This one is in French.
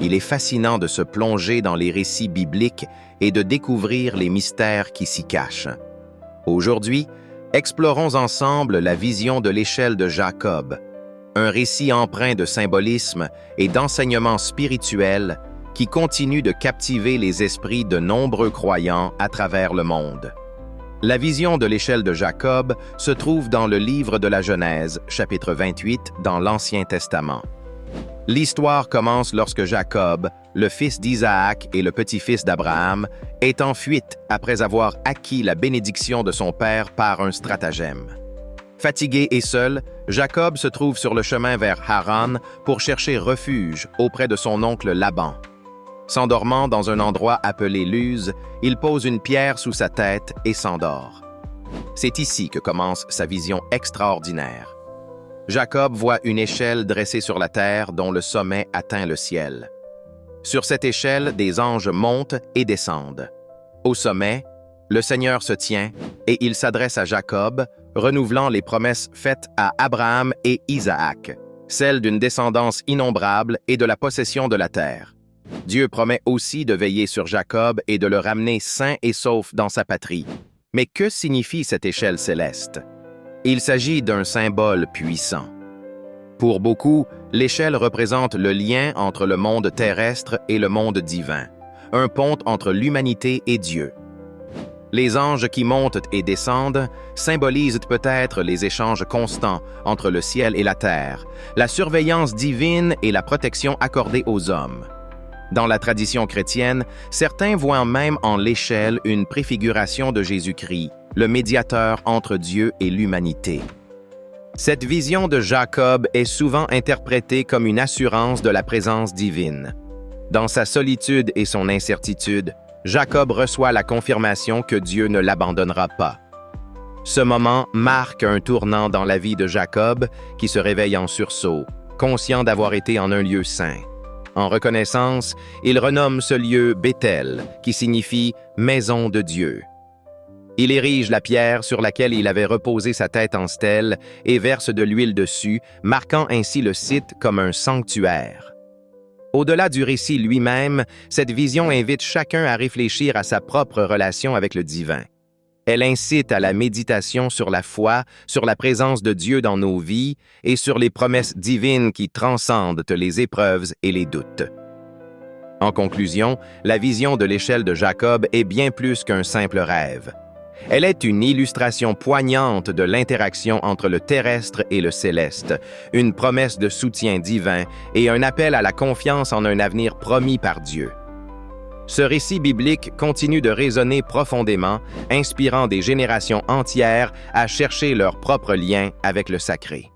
Il est fascinant de se plonger dans les récits bibliques et de découvrir les mystères qui s'y cachent. Aujourd'hui, explorons ensemble la vision de l'échelle de Jacob, un récit empreint de symbolisme et d'enseignements spirituels qui continue de captiver les esprits de nombreux croyants à travers le monde. La vision de l'échelle de Jacob se trouve dans le livre de la Genèse, chapitre 28, dans l'Ancien Testament. L'histoire commence lorsque Jacob, le fils d'Isaac et le petit-fils d'Abraham, est en fuite après avoir acquis la bénédiction de son père par un stratagème. Fatigué et seul, Jacob se trouve sur le chemin vers Haran pour chercher refuge auprès de son oncle Laban. S'endormant dans un endroit appelé Luz, il pose une pierre sous sa tête et s'endort. C'est ici que commence sa vision extraordinaire. Jacob voit une échelle dressée sur la terre dont le sommet atteint le ciel. Sur cette échelle, des anges montent et descendent. Au sommet, le Seigneur se tient et il s'adresse à Jacob, renouvelant les promesses faites à Abraham et Isaac, celles d'une descendance innombrable et de la possession de la terre. Dieu promet aussi de veiller sur Jacob et de le ramener sain et sauf dans sa patrie. Mais que signifie cette échelle céleste? Il s'agit d'un symbole puissant. Pour beaucoup, l'échelle représente le lien entre le monde terrestre et le monde divin, un pont entre l'humanité et Dieu. Les anges qui montent et descendent symbolisent peut-être les échanges constants entre le ciel et la terre, la surveillance divine et la protection accordée aux hommes. Dans la tradition chrétienne, certains voient même en l'échelle une préfiguration de Jésus-Christ, le médiateur entre Dieu et l'humanité. Cette vision de Jacob est souvent interprétée comme une assurance de la présence divine. Dans sa solitude et son incertitude, Jacob reçoit la confirmation que Dieu ne l'abandonnera pas. Ce moment marque un tournant dans la vie de Jacob qui se réveille en sursaut, conscient d'avoir été en un lieu saint. En reconnaissance, il renomme ce lieu Béthel, qui signifie « maison de Dieu ». Il érige la pierre sur laquelle il avait reposé sa tête en stèle et verse de l'huile dessus, marquant ainsi le site comme un sanctuaire. Au-delà du récit lui-même, cette vision invite chacun à réfléchir à sa propre relation avec le divin. Elle incite à la méditation sur la foi, sur la présence de Dieu dans nos vies et sur les promesses divines qui transcendent les épreuves et les doutes. En conclusion, la vision de l'échelle de Jacob est bien plus qu'un simple rêve. Elle est une illustration poignante de l'interaction entre le terrestre et le céleste, une promesse de soutien divin et un appel à la confiance en un avenir promis par Dieu. Ce récit biblique continue de résonner profondément, inspirant des générations entières à chercher leur propre lien avec le sacré.